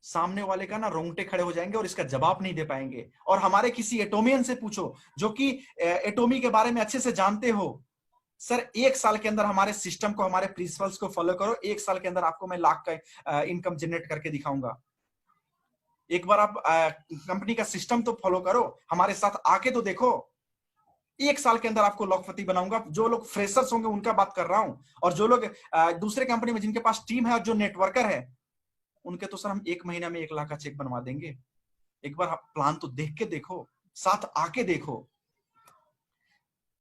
सामने वाले का ना रोंगटे खड़े हो जाएंगे और इसका जवाब नहीं दे पाएंगे। और हमारे किसी एटोमियन से पूछो जो कि एटोमी के बारे में अच्छे से जानते हो, सर 1 साल के अंदर हमारे सिस्टम को, हमारे प्रिंसिपल्स को फॉलो करो, 1 साल के अंदर आपको मैं लाख का इनकम जनरेट करके दिखाऊंगा। एक बार आप कंपनी का सिस्टम तो फॉलो करो, हमारे साथ आके तो देखो। 1 साल के अंदर आपको लखपति बनाऊंगा। जो लोग फ्रेशर्स होंगे उनका बात कर रहा हूं, और जो लोग दूसरे कंपनी में जिनके पास टीम है और जो नेटवर्कर है, उनके तो सर हम 1 महीना में 1 लाख का चेक बनवा देंगे। एक बार प्लान तो देख के देखो, साथ आके देखो।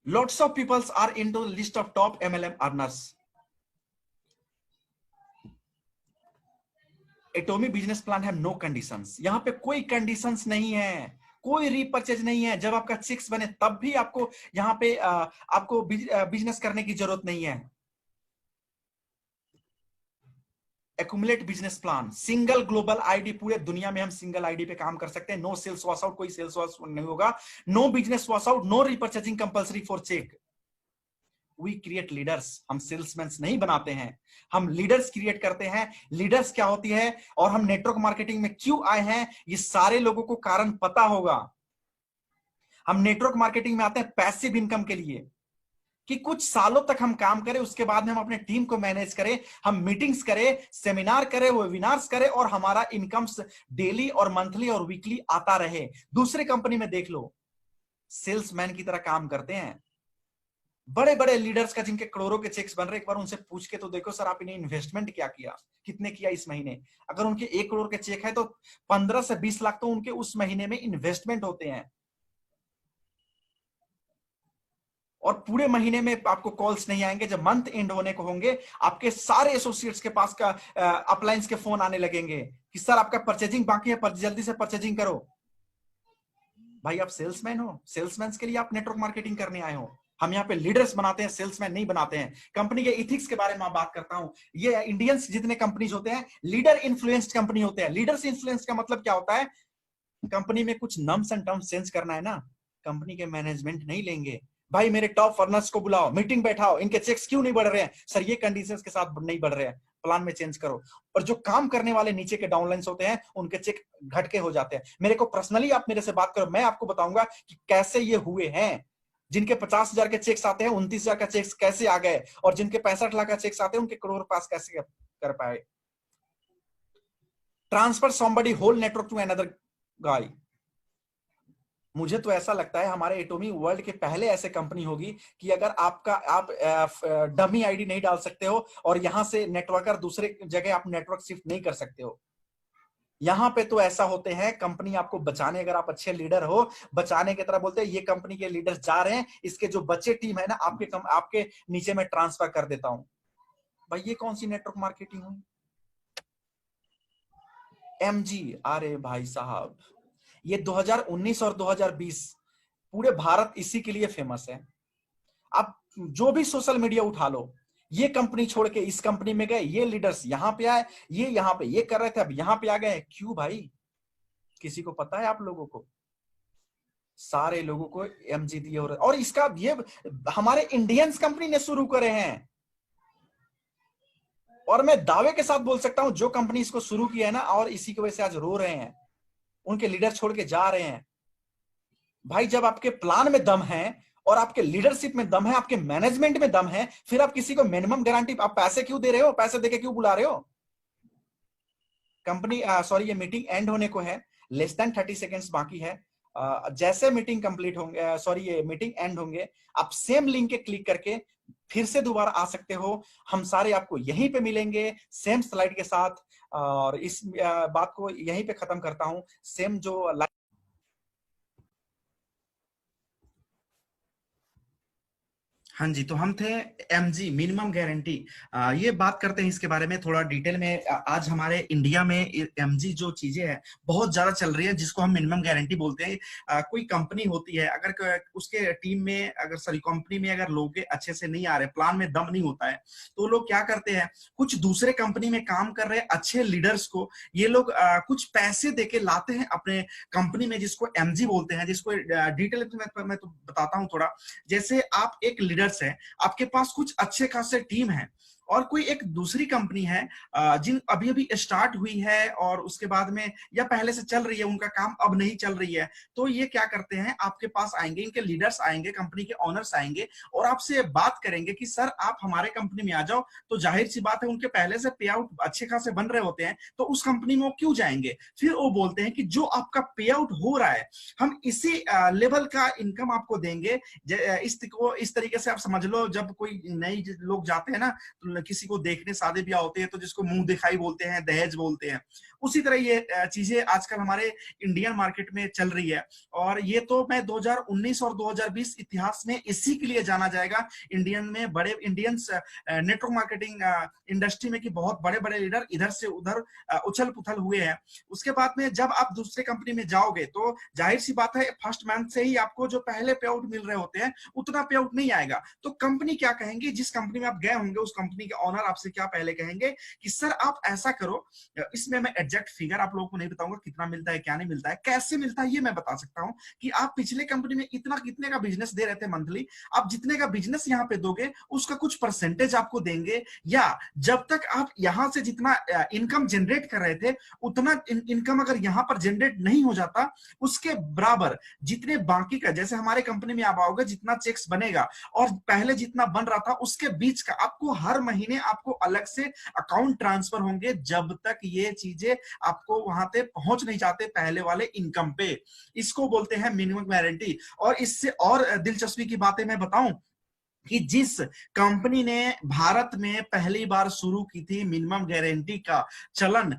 Lots of peoples are into list of top MLM earners. Atomy business plan है नो कंडीशंस, यहां पे कोई कंडीशंस नहीं है, कोई रीपर्चेज नहीं है। जब आपका चेक्स बने तब भी आपको यहां पे आपको बिजनेस करने की जरूरत नहीं है। Accumulate business plan, single global ID, पूरे दुनिया में हम सिंगल आईडी पे काम कर सकते हैं। नो सेल्स वॉश आउट, कोई सेल्स वॉश नहीं होगा। No business wash out, no repurchasing compulsory for check. We create leaders, हम सेल्समैन नहीं बनाते हैं, हम लीडर्स क्रिएट करते हैं। लीडर्स क्या होती है और हम नेटवर्क मार्केटिंग में क्यों आए हैं, ये सारे लोगों को कारण पता होगा। हम नेटवर्क मार्केटिंग में आते हैं पैसिव इनकम के लिए, कि कुछ सालों तक हम काम करें, उसके बाद में हम अपने टीम को मैनेज करें, हम मीटिंग्स करें, सेमिनार करें, वेबिनार्स करें, और हमारा इनकम डेली और मंथली और वीकली आता रहे। दूसरे कंपनी में देख लो, सेल्समैन की तरह काम करते हैं। बड़े बड़े लीडर्स का जिनके करोड़ों के चेक्स बन रहे, एक बार उनसे पूछ के तो देखो सर आप इन्हें इन्वेस्टमेंट क्या किया, कितने किया इस महीने। अगर उनके 1 करोड़ के चेक है तो 15 से 20 लाख तो उनके उस महीने में इन्वेस्टमेंट होते हैं। और पूरे महीने में आपको कॉल्स नहीं आएंगे। जब मंथ एंड होने को होंगे, आपके सारे एसोसिएट्स के पास का अपलाइंस के फोन आने लगेंगे कि सर आपका परचेजिंग बाकी है, जल्दी से परचेजिंग करो। भाई आप सेल्समैन हो, सेल्समैन के लिए आप नेटवर्क मार्केटिंग करने आए हो। हम यहाँ पे लीडर्स बनाते हैं, सेल्समैन नहीं बनाते हैं। कंपनी के इथिक्स के बारे में बात करता हूं। ये इंडियंस जितने कंपनीज होते हैं लीडर इन्फ्लुएंस्ड कंपनी होते हैं। लीडर्स इन्फ्लुएंस का मतलब क्या होता है? कंपनी में कुछ नम्स एंड टर्म्स चेंज करना है ना, कंपनी के मैनेजमेंट नहीं लेंगे। भाई मेरे टॉप फर्नर्स को बुलाओ, मीटिंग बैठाओ, इनके चेक्स क्यों नहीं बढ़ रहे हैं? सर ये कंडीशंस के साथ नहीं बढ़ रहे हैं, प्लान में चेंज करो। और जो काम करने वाले नीचे के डाउनलाइंस होते हैं उनके चेक घटके हो जाते हैं। मेरे को पर्सनली आप मेरे से बात करो, मैं आपको बताऊंगा कि कैसे ये हुए हैं। जिनके 50,000 के चेक्स आते हैं 29,000 का चेक्स कैसे आ गए, और जिनके 65 लाख का चेक्स आते हैं उनके करोड़ पास कैसे कर पाए। Transfer somebody whole network to another guy. मुझे तो ऐसा लगता है हमारे एटोमी वर्ल्ड के पहले ऐसे कंपनी होगी कि अगर आप डमी आईडी नहीं डाल सकते हो और यहां से नेटवर्कर दूसरे जगह आप नेटवर्क शिफ्ट नहीं कर सकते हो। यहां पे तो ऐसा होते हैं कंपनी आपको बचाने, अगर आप अच्छे लीडर हो, बचाने की तरह बोलते हैं ये कंपनी के लीडर्स जा रहे हैं, इसके जो बच्चे टीम है ना आपके नीचे में ट्रांसफर कर देता हूं। भाई ये कौन सी नेटवर्क मार्केटिंग हुई? एमजी, अरे भाई साहब, ये 2019 और 2020 पूरे भारत इसी के लिए फेमस है। आप जो भी सोशल मीडिया उठा लो, ये कंपनी छोड़ के इस कंपनी में गए, ये लीडर्स यहां पे आए, ये यहां पे ये कर रहे थे, अब यहां पे आ गए। क्यों भाई? किसी को पता है आप लोगों को? सारे लोगों को एमजी दिए, और इसका ये हमारे इंडियंस कंपनी ने शुरू करे हैं। और मैं दावे के साथ बोल सकता हूं, जो कंपनी इसको शुरू किया है ना, और इसी की वजह से आज रो रहे हैं, उनके लीडर छोड़ के जा रहे हैं। भाई जब आपके प्लान में दम है और आपके लीडरशिप में दम है, आपके मैनेजमेंट में दम है, फिर आप किसी को मिनिमम गारंटी, आप पैसे क्यों दे रहे हो? पैसे देके क्यों बुला रहे हो? कंपनी सॉरी, ये मीटिंग एंड होने को है, लेस देन 30 सेकेंड्स बाकी है। जैसे मीटिंग कंप्लीट होंगे, सॉरी ये मीटिंग एंड होंगे, आप सेम लिंक के क्लिक करके फिर से दोबारा आ सकते हो। हम सारे आपको यहीं पे मिलेंगे सेम स्लाइड के साथ। और इस बात को यहीं पे खत्म करता हूं। सेम जो हाँ जी, तो हम थे एमजी, मिनिमम गारंटी। ये बात करते हैं इसके बारे में थोड़ा डिटेल में। आज हमारे इंडिया में एमजी जो चीजें हैं बहुत ज्यादा चल रही है, जिसको हम मिनिमम गारंटी बोलते हैं। कोई कंपनी होती है, अगर उसके टीम में, अगर सॉरी कंपनी में अगर लोग अच्छे से नहीं आ रहे, प्लान में दम नहीं होता है, तो लोग क्या करते हैं, कुछ दूसरे कंपनी में काम कर रहे अच्छे लीडर्स को ये लोग कुछ पैसे देके लाते हैं अपने कंपनी में, जिसको एमजी बोलते हैं। जिसको डिटेल मैं तो बताता हूँ थोड़ा। जैसे आप एक लीडर है, आपके पास कुछ अच्छे खासे टीम है, और कोई एक दूसरी कंपनी है जिन अभी अभी स्टार्ट हुई है, और उसके बाद में या पहले से चल रही है, उनका काम अब नहीं चल रही है, तो ये क्या करते हैं, आपके पास आएंगे, इनके लीडर्स आएंगे, कंपनी के ओनर्स आएंगे, और आपसे बात करेंगे कि सर आप हमारे कंपनी में आ जाओ। तो जाहिर सी बात है, उनके पहले से पे आउट अच्छे खासे बन रहे होते हैं, तो उस कंपनी में वो क्यों जाएंगे? फिर वो बोलते हैं कि जो आपका पे आउट हो रहा है, हम इसी लेवल का इनकम आपको देंगे। इस तरीके से आप समझ लो, जब कोई नई लोग जाते हैं ना, तो किसी को देखने शादी ब्याह होते हैं, तो जिसको मुंह दिखाई बोलते हैं, दहेज बोलते हैं, उसी तरह ये चीजें आजकल हमारे इंडियन मार्केट में चल रही है। और ये तो मैं 2019 और 2020 इतिहास में इसी के लिए जाना जाएगा, इंडियन में बड़े इंडियंस नेटवर्क मार्केटिंग इंडस्ट्री में, कि बहुत बड़े बड़े लीडर इधर से उधर उछल पुथल हुए हैं। उसके बाद में जब आप दूसरे कंपनी में जाओगे, तो जाहिर सी बात है, फर्स्ट मंथ से ही आपको जो पहले पे आउट मिल रहे होते हैं, उतना पे आउट नहीं आएगा। तो कंपनी क्या कहेंगे, जिस कंपनी में आप गए होंगे, उस कंपनी के ऑनर आपसे क्या पहले कहेंगे कि सर आप ऐसा करो, इसमें मैं एग्जैक्ट फिगर आप लोगों को नहीं बताऊंगा, कितना मिलता है क्या नहीं मिलता है, कैसे मिलता है ये मैं बता सकता हूं, कि आप पिछले कंपनी में इतना कितने का बिजनेस दे रहे थे मंथली, आप जितने का बिजनेस यहां पे दोगे, उसका कुछ परसेंटेज आपको देंगे, या जब तक आप यहां से जितना इनकम जनरेट कर रहे थे, उतना इनकम अगर यहां पर जनरेट नहीं हो जाता, उसके बराबर जितने बाकी का, जैसे हमारे कंपनी में आप आओगे, जितना चेक्स बनेगा और पहले जितना बन रहा था, उसके बीच का आपको हर महीने आपको अलग से अकाउंट ट्रांसफर होंगे, जब तक ये चीजें आपको वहां पे पहुंच नहीं जाते पहले वाले इनकम पे। इसको बोलते हैं मिनिमम गारंटी। और इससे और दिलचस्पी की बातें मैं बताऊं, कि जिस कंपनी ने भारत में पहली बार शुरू की थी मिनिमम गारंटी का चलन,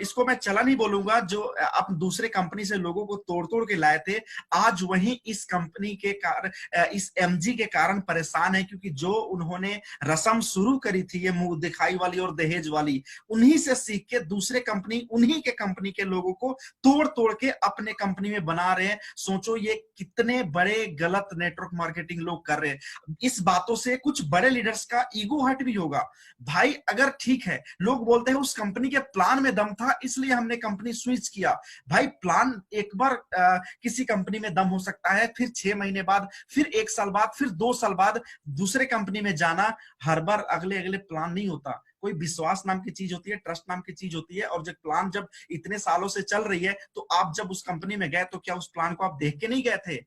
इसको मैं चलन ही बोलूंगा, जो आप दूसरे कंपनी से लोगों को तोड़ तोड़ के लाए थे, आज वही इस कंपनी के कारण, इस एमजी के कारण परेशान है, क्योंकि जो उन्होंने रस्म शुरू करी थी, ये मुंह दिखाई वाली और दहेज वाली, उन्हीं से सीख के दूसरे कंपनी, उन्हीं के कंपनी के लोगों को तोड़ तोड़ के अपने कंपनी में बना रहे हैं। सोचो ये कितने बड़े गलत नेटवर्क मार्केटिंग लोग कर रहे हैं। इस बातों से कुछ बड़े लीडर्स का ईगो हर्ट भी होगा। भाई अगर ठीक है, लोग बोलते हैं उस कंपनी के प्लान में दम था, इसलिए हमने कंपनी स्विच किया। भाई प्लान एक बार किसी कंपनी में दम हो सकता है, फिर 6 महीने बाद, फिर 1 साल बाद, फिर 2 साल बाद दूसरे कंपनी में जाना, हर बार अगले अगले प्लान नहीं होता। कोई विश्वास नाम की चीज होती है, ट्रस्ट नाम की चीज होती है। और जब प्लान जब इतने सालों से चल रही है, तो आप जब उस कंपनी में गए, तो क्या उस प्लान को आप देख के नहीं गए थे?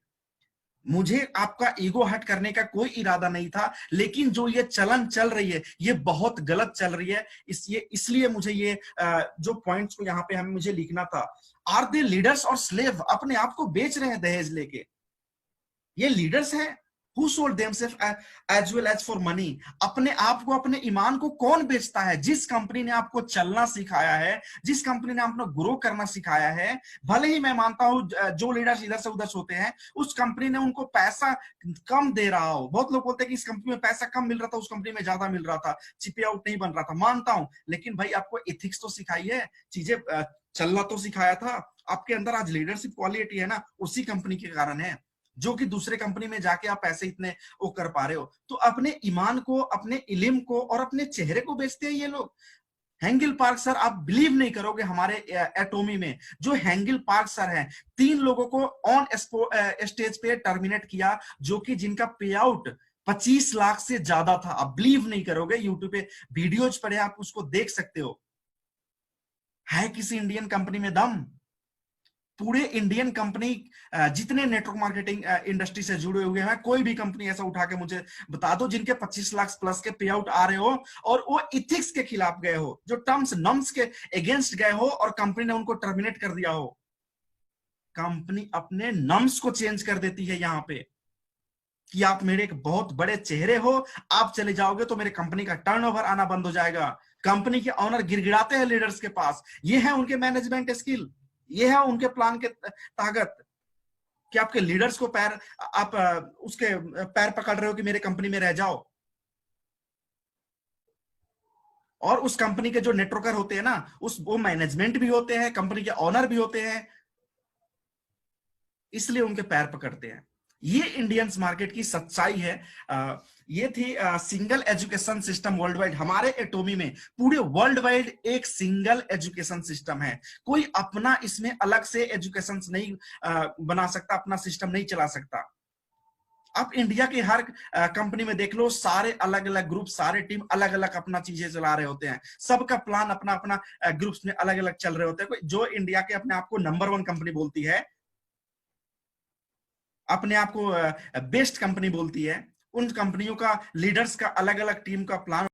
मुझे आपका ईगो हर्ट करने का कोई इरादा नहीं था, लेकिन जो ये चलन चल रही है, ये बहुत गलत चल रही है। इसलिए मुझे ये जो पॉइंट्स को यहाँ पे हमें मुझे लिखना था। आर दे लीडर्स और स्लेव? अपने आप को बेच रहे हैं दहेज लेके। ये लीडर्स हैं Who sold themselves as well as for money? अपने आप को, अपने ईमान को कौन बेचता है? जिस कंपनी ने आपको चलना सिखाया है, जिस कंपनी ने आपको ग्रो करना सिखाया है, भले ही मैं मानता हूं जो लीडर्स इधर से उधर होते हैं, उस कंपनी ने उनको पैसा कम दे रहा हो। बहुत लोग बोलते हैं कि इस कंपनी में पैसा कम मिल रहा था, उस कंपनी में ज्यादा मिल रहा था, चिपे आउट नहीं बन रहा था, मानता हूं, लेकिन भाई आपको एथिक्स तो सिखाई है, चीजें चलना तो सिखाया था। आपके अंदर आज लीडरशिप क्वालिटी है ना, उसी कंपनी के कारण है, जो कि दूसरे कंपनी में जाके आप पैसे इतने वो कर पा रहे हो। तो अपने ईमान को, अपने इल्म को और अपने चेहरे को बेचते हैं ये लोग। हैंगिल पार्क सर, आप बिलीव नहीं करोगे, हमारे एटोमी में जो हैंगिल पार्क सर हैं, 3 लोगों को ऑन स्टेज पे टर्मिनेट किया, जो कि जिनका पे आउट 25 लाख से ज्यादा था। आप बिलीव नहीं करोगे, यूट्यूब पे वीडियोज पड़े, आप उसको देख सकते हो। है किसी इंडियन कंपनी में दम? पूरे इंडियन कंपनी जितने नेटवर्क मार्केटिंग इंडस्ट्री से जुड़े हुए हैं, कोई भी कंपनी ऐसा उठा के मुझे बता दो जिनके 25 लाख प्लस के पे आउट आ रहे हो और वो इथिक्स के खिलाफ गए हो, जो टर्म्स नम्स के अगेंस्ट गए हो और कंपनी ने उनको टर्मिनेट कर दिया हो। कंपनी अपने नम्स को चेंज कर देती है यहां पे कि आप मेरे एक बहुत बड़े चेहरे हो, आप चले जाओगे तो मेरे कंपनी का टर्नओवर आना बंद हो जाएगा। कंपनी के ऑनर गिड़गिड़ाते हैं लीडर्स के पास, ये है उनके मैनेजमेंट स्किल, ये है उनके प्लान के ताकत कि आपके लीडर्स को पैर, आप उसके पैर पकड़ रहे हो कि मेरे कंपनी में रह जाओ। और उस कंपनी के जो नेटवर्कर होते हैं ना, उस वो मैनेजमेंट भी होते हैं, कंपनी के ऑनर भी होते हैं, इसलिए उनके पैर पकड़ते हैं। ये इंडियंस मार्केट की सच्चाई है। ये थी single education system world wide. हमारे एटोमी में पूरे वर्ल्ड वाइड एक सिंगल एजुकेशन सिस्टम है, कोई अपना इसमें अलग से एजुकेशन नहीं बना सकता, अपना सिस्टम नहीं चला सकता। आप इंडिया के हर कंपनी में देख लो, सारे अलग अलग ग्रुप, सारे टीम अलग अलग अपना चीजें चला रहे होते हैं, सबका प्लान अपना अपना ग्रुप्स में अलग अलग चल रहे होते हैं। जो इंडिया के अपने आप को नंबर 1 कंपनी बोलती है, अपने आप को बेस्ट कंपनी बोलती है, उन कंपनियों का लीडर्स का अलग अलग टीम का प्लान